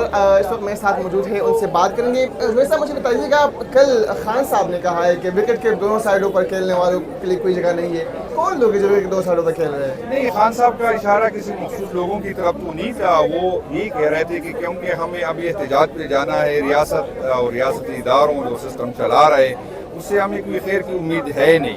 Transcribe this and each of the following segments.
इस वक्त मेरे साथ मौजूद है, उनसे बात करेंगे। जुनैद साहब, मुझे बताइएगा, कल खान साहब ने कहा है कि विकेट के दोनों साइडों पर खेलने वालों के लिए कोई जगह नहीं है। कौन लोग जो विकेट के दो साइडों पर खेल रहे हैं? नहीं, खान साहब का इशारा किसी मखसूस लोगों की तरफ तो नहीं था। वो यही कह रहे थे कि क्योंकि हमें अभी एहतजाज पे जाना है, रियासत और रियासती इदारों जो सिस्टम चला रहे उससे हमें कोई खैर की उम्मीद है नहीं,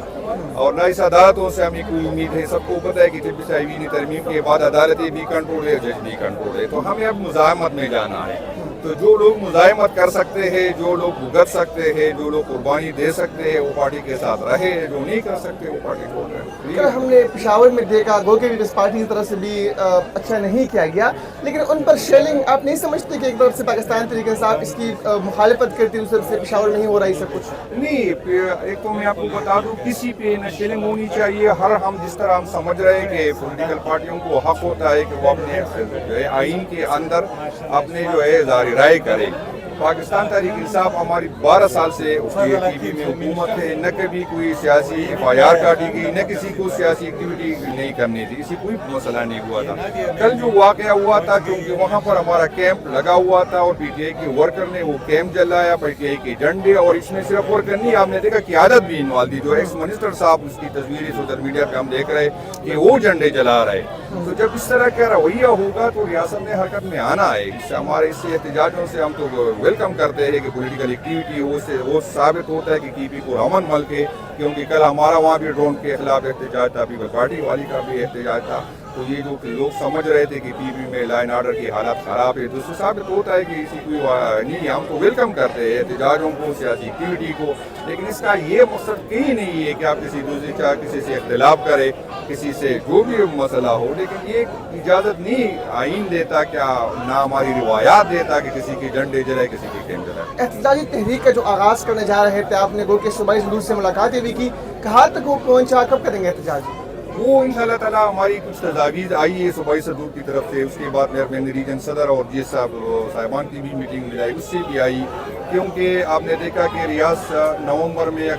और न इस अदालतों से हमें कोई उम्मीद है। सबको पता है कि जब भी आईनी तरमीम के बाद अदालतें भी कंट्रोल है, जज भी कंट्रोल है, तो हमें अब मुज़ाहमत में जाना है। तो जो लोग मुज़ाहमत कर सकते हैं, जो लोग भुगत सकते हैं, जो लोग कुर्बानी दे सकते हैं, वो पार्टी के साथ रहे, जो नहीं कर सकते वो पार्टी छोड़ रहे। कल हमने पेशावर में देखा, गो के पीपल्स पार्टी की तरफ से भी अच्छा नहीं किया गया, लेकिन उन पर शेलिंग आप नहीं समझते कि एक तरफ से पाकिस्तान तरीके से आप इसकी मुखालिफत करती, दूसरी तरफ से पेशावर में नहीं हो रहा है सब कुछ? नहीं, एक तो मैं आपको बता दूं, किसी पे न शेलिंग होनी चाहिए। हर हम जिस तरह हम समझ रहे हैं कि पॉलिटिकल पार्टियों को हक होता है कि वो अपने जो है आइन के अंदर अपने जो है जारी राय करे। पाकिस्तान तहरीक इंसाफ हमारी 12 साल से उसकी टीवी में हुकूमत है, न कभी कोई सियासी FIR काटी गई, न किसी को सियासी एक्टिविटी नहीं करनी थी, इसी कोई मसला नहीं हुआ था। कल जो वाक़या हुआ था, क्योंकि वहाँ पर हमारा कैंप लगा हुआ था और PTI के वर्कर ने वो कैंप जलाया, PTI के झंडे, और इसमें सिर्फ वर्कर नहीं, आपने देखा क़यादत भी इन्वॉल्व थी। जो एक्स मिनिस्टर साहब, उसकी तस्वीरें सोशल मीडिया पर हम देख रहे कि वो झंडे जला रहे। तो जब इस तरह का रवैया होगा तो रियासत ने हरकत में आना है। इससे हमारे इससे एहतजाजों से हम तो वेलकम करते हैं कि पॉलिटिकल एक्टिविटी हो, से वो साबित होता है कि TP को अमन मल के, क्योंकि कल हमारा वहाँ भी ड्रोन के खिलाफ एहतजाज था, पीपल पार्टी वाली का भी एहतजाज था। तो ये जो लोग समझ रहे थे कि TP में लाइन आर्डर की हालत ख़राब है, तो उससे साबित होता है कि इसी कोई नहीं, हम तो वेलकम करते हैं एहतजाजों को, सियासी एक्टिविटी को, लेकिन इसका ये मकसद यही नहीं है कि आप किसी दूसरे चाहे किसी से इख्तिलाफ करें, किसी से जो भी मसला हो, लेकिन ये इजाज़त नहीं आइन देता, क्या ना हमारी रिवायात देता कि किसी के झंडे जलाए, किसी के कैंप जलाए। एहतजाजी तहरीक का जो आगाज़ करने जा रहे थे, आपने गो के सूबाई सदूर से मुलाकातें भी की, कहाँ तक वो पहुँचा, कब करेंगे एहतजाज? वो इंशाअल्लाह ताला हमारी कुछ तजावीज़ आई है सूबाई सदूर की तरफ से, उसके बाद मेरे रीजन सदर और GS साहिबान की भी मीटिंग मिल आई, उससे भी आई। क्योंकि आपने देखा कि रियाज नवंबर में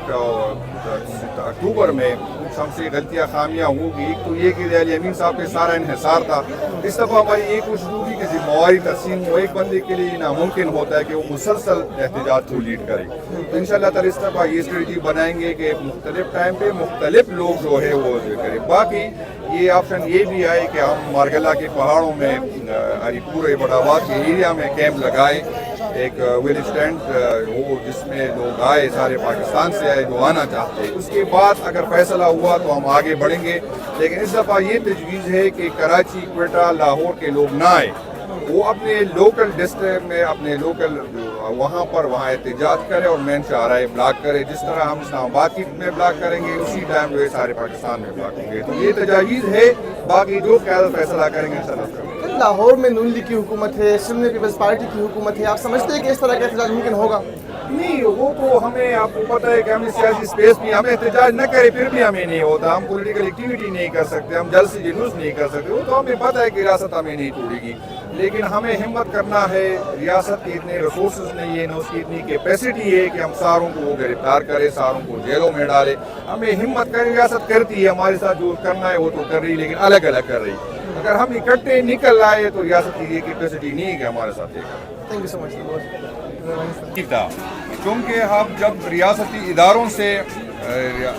अक्टूबर में कुछ हमसे गलतियाँ खामियाँ होगी। एक तो ये कि अमीन साहब पे सारा इन्हिसार था। इस दफ़ा हमारी ये कोशिश होगी कि जिम्मेवारी तकसीम वो एक बंदे के लिए नामुमकिन होता है कि वो मुसलसल एहतजाज को लीड करे। तो इंशाअल्लाह ताला इस दफ़ा ये स्ट्रेटजी बनाएंगे कि मुख्तलिफ टाइम पे मुख्तलिफ लोग जो है वो करें। बाकी ये ऑप्शन ये भी आए कि हम मारगला के पहाड़ों में पूरे बड़ाबाद के एरिया में कैंप लगाए, एक व्हील स्टैंड हो जिसमें लोग आए, सारे पाकिस्तान से आए जो आना चाहते हैं। उसके बाद अगर फैसला हुआ तो हम आगे बढ़ेंगे, लेकिन इस दफ़ा ये तजवीज़ है कि कराची, क्वेटा, लाहौर के लोग ना आए, वो अपने लोकल डिस्ट्रिक्ट में, अपने लोकल वहाँ पर वहाँ एहतजाज करे और मेन शाहराह ब्लॉक करे। जिस तरह हम इस्लामाबाद की में ब्लॉक करेंगे, उसी टाइम जो है सारे पाकिस्तान में ब्लॉक होंगे। तो ये तजावीज़ है, बाकी जो क़यादत फैसला करेंगे इंशाअल्लाह। लाहौर में नून लीग की हुकूमत है, सुन्नी पीपल्स पार्टी की हुकूमत है, आप समझते हैं कि इस तरह का एहतजाज मुमकिन होगा? नहीं, वो तो हमें, आपको पता है कि हमें सियासी स्पेस भी, हमें एहतजाज न करे फिर भी हमें नहीं होता, हम पॉलिटिकल एक्टिविटी नहीं कर सकते, हम जल्द से जुलूस नहीं कर सकते। वो तो हमें पता है कि रियासत हमें नहीं तोड़ेगी, लेकिन हमें हिम्मत करना है। रियासत के इतने रिसोर्सेज नहीं है, न उसकी इतनी कैपेसिटी है कि हम सारों को गिरफ्तार करें, सारों को जेलों में डालें। हमें हिम्मत करें, रियासत करती है, हमारे साथ जो करना है वो तो कर रही, लेकिन अलग अलग कर रही। अगर हम इकट्ठे निकल आए तो रियासत की ये कैपेसिटी नहीं है कि हमारे साथ ये करें। Thank you so much. क्योंकि हम जब रियासती इदारों से,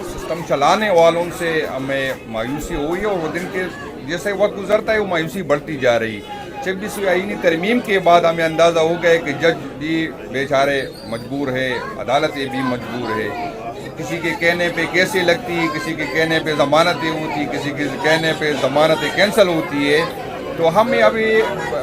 सिस्टम चलाने वालों से हमें मायूसी हुई, और वो दिन के जैसे वक्त गुजरता है वो मायूसी बढ़ती जा रही। 26वीं आईनी तरमीम के बाद हमें अंदाज़ा हो गया कि जज भी बेचारे मजबूर है, अदालतें भी मजबूर है। किसी के कहने पे केसें लगती, किसी के कहने पे ज़मानतें होती, किसी के कहने पे ज़मानतें कैंसिल होती है। तो हमें अभी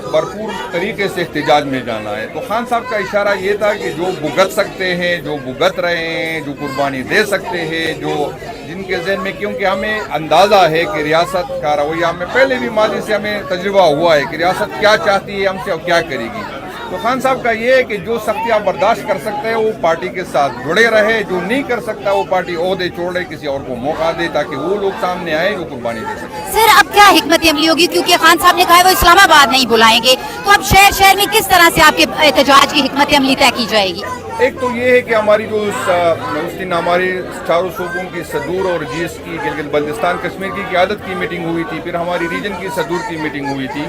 भरपूर तरीके से एहतजाज में जाना है। तो खान साहब का इशारा ये था कि जो भुगत सकते हैं, जो भुगत रहे हैं, जो कुर्बानी दे सकते हैं, जो जिनके ज़हन में, क्योंकि हमें अंदाज़ा है कि रियासत का रवैया, हमें पहले भी माजी से हमें तजुर्बा हुआ है कि रियासत क्या चाहती है हमसे और क्या करेगी। तो खान साहब का ये है कि जो सख्तियाँ बर्दाश्त कर सकते हैं वो पार्टी के साथ जुड़े रहे, जो नहीं कर सकता वो पार्टी ओहदे छोड़े, किसी और को मौका दे, ताकि वो लोग सामने आए जो कुर्बानी दे सके। सर, अब क्या हिकमत अमली होगी, क्योंकि खान साहब ने कहा है वो इस्लामाबाद नहीं बुलाएंगे, तो अब शहर शहर में किस तरह से आपके एहतजाज की हिकमत अमली तय की जाएगी? एक तो ये है कि हमारी जो उस दिन हमारे चारों सूबों की सदूर और जीएस की गिलगित बल्तिस्तान कश्मीर की क़यादत की मीटिंग हुई थी, फिर हमारी रीजन की सदूर की मीटिंग हुई थी,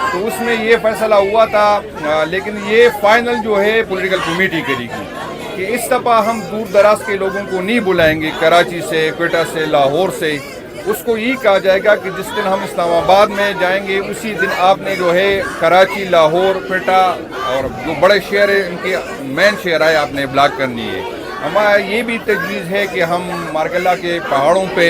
तो उसमें ये फैसला हुआ था, लेकिन ये फाइनल जो है पॉलिटिकल कमेटी करेगी कि इस दफ़ा हम दूर दराज के लोगों को नहीं बुलाएंगे, कराची से, क्वेटा से, लाहौर से। उसको ये कहा जाएगा कि जिस दिन हम इस्लामाबाद में जाएंगे उसी दिन आपने जो है कराची, लाहौर, क्वेटा और जो बड़े शहर हैं इनके मेन शहर है आपने ब्लॉक करनी है। हमारा ये भी तजवीज़ है कि हम मार्गला के पहाड़ों पे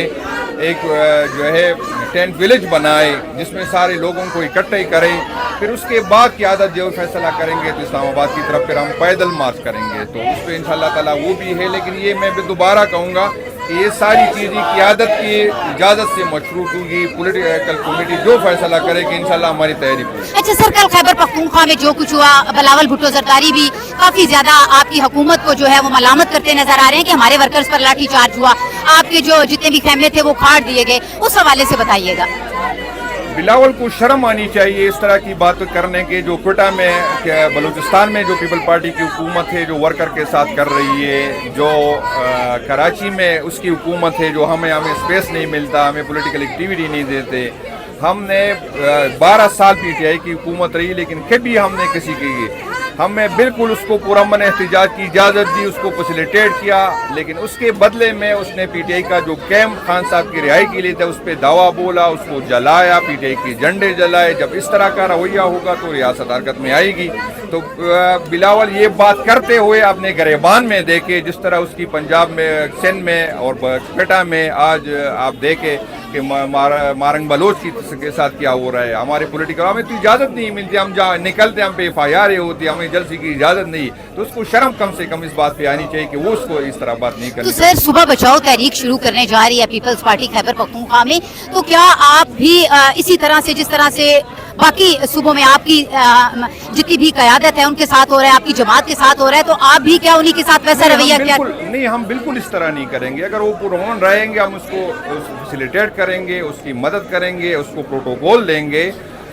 एक जो है टेंट विलेज बनाए जिसमें सारे लोगों को इकट्ठे करें, फिर उसके बाद क़यादत जो फैसला करेंगे तो इस्लामाबाद की तरफ फिर हम पैदल मार्च करेंगे, तो उस पर इंशाअल्लाह ताला वो भी है। लेकिन ये मैं भी दोबारा कहूँगा कि ये सारी चीज़ें क़यादत की इजाज़त से मशरूत होगी, पॉलिटिकल कमेटी जो फैसला करेगी इंशाअल्लाह हमारी तैयारी पूरी। अच्छा सर, कल खैबर पख्तूनख्वा में जो कुछ हुआ, बिलावल भुट्टो जरदारी भी काफी ज्यादा आपकी हुकूमत को जो है वो मलामत करते नजर आ रहे हैं कि हमारे वर्कर्स पर लाठी चार्ज हुआ, आपके जो जितने भी खैमरे थे वो उखाड़ दिए गए, उस हवाले से बताइएगा। बिलावल को शर्म आनी चाहिए इस तरह की बात करने के। जो क्वेटा में बलूचिस्तान में जो पीपल पार्टी की हुकूमत है जो वर्कर के साथ कर रही है, जो कराची में उसकी हुकूमत है जो हमें स्पेस नहीं मिलता, हमें पॉलिटिकल एक्टिविटी नहीं देते। हमने 12 साल पीटीआई की हुकूमत रही लेकिन कभी हमने किसी की हमें बिल्कुल उसको पुरअमन एहतजाज की इजाज़त दी, उसको फैसिलिटेट किया, लेकिन उसके बदले में उसने पीटीआई का जो कैंप खान साहब की रिहाई के लिए था उस पर दावा बोला, उसको जलाया, पीटीआई के झंडे जलाए। जब इस तरह का रवैया होगा तो रियासत हरकत में आएगी। तो बिलावल ये बात करते हुए अपने गरेबान में देखे, जिस तरह उसकी पंजाब में, सिंध में और क्वेटा में आज आप देखे कि मारंग बलोच के साथ क्या हो रहा है। हमारे पॉलिटिकल हमें तो इजाज़त नहीं मिलती, हम जहाँ निकलते हम पे FIR होती है, हमें जलसे की इजाज़त नहीं, तो उसको शर्म कम से कम इस बात पे आनी चाहिए कि वो उसको इस तरह बात नहीं करनी। तो सर, सुबह बचाओ तहरीक शुरू करने जा रही है पीपल्स पार्टी खैबर पख्तूनख्वा में, तो क्या आप भी इसी तरह से जिस तरह से बाकी सूबों में आपकी जितनी भी क़यादत है उनके साथ हो रहा है, आपकी जमात के साथ हो रहा है, तो आप भी क्या उन्हीं के साथ वैसा रवैया क्या? नहीं, हम बिल्कुल इस तरह नहीं करेंगे। अगर वो पुरअमन रहेंगे हम उसको फैसिलिटेट करेंगे, उसकी मदद करेंगे, उसको प्रोटोकॉल देंगे।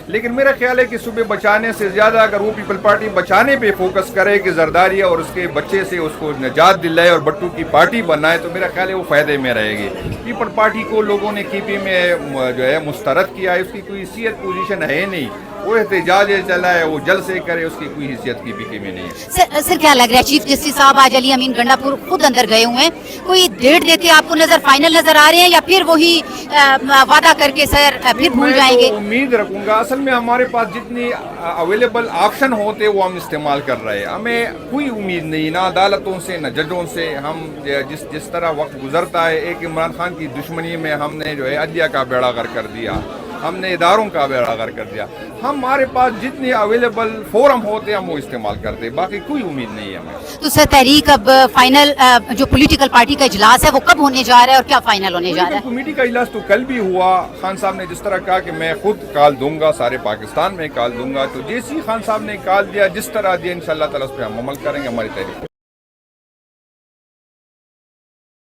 लेकिन मेरा ख्याल है कि सुबह बचाने से ज़्यादा अगर वो पीपल पार्टी बचाने पे फोकस करे कि जरदारी और उसके बच्चे से उसको निजात दिलाए और बट्टू की पार्टी बनाए, तो मेरा ख्याल है वो फ़ायदे में रहेगी। पीपल पार्टी को लोगों ने KP में जो है मुस्तरद किया है, उसकी कोई हैसियत पोजीशन है नहीं, वो एहतजाज चला है, वो जल से करे, उसकी कोई हैसियत KP में नहीं है। सर क्या लग रहा है, चीफ जस्टिस साहब आज अली अमीन गंडापुर खुद अंदर गए हुए हैं, कोई डेट देते आपको फाइनल नजर आ रहे हैं या फिर वही वादा करके सर फिर भूल जाएंगे? तो उम्मीद रखूंगा, असल में हमारे पास जितनी अवेलेबल ऑप्शन होते वो हम इस्तेमाल कर रहे हैं। हमें कोई उम्मीद नहीं, ना अदालतों से न जजों से। हम जिस तरह वक्त गुजरता है, एक इमरान खान की दुश्मनी में हमने जो है अदलिया का बेड़ा गर्क कर दिया, हमने इदारों का बेड़ा गर्क कर दिया। हमारे पास जितने अवेलेबल फोरम होते हैं हम वो इस्तेमाल करते हैं, बाकी कोई उम्मीद नहीं है हमें। तो सर तहरीक अब फाइनल जो पॉलिटिकल पार्टी का इजलास है वो कब होने जा रहा है और क्या फाइनल होने जा रहा है? कमेटी का इजलास तो कल भी हुआ। खान साहब ने जिस तरह कहा कि मैं खुद कॉल दूंगा, सारे पाकिस्तान में कॉल दूंगा, तो जैसे ही खान साहब ने कॉल दिया, जिस तरह दिया, इंशाअल्लाह ताला उस पर हम अमल करेंगे। हमारी तहरीक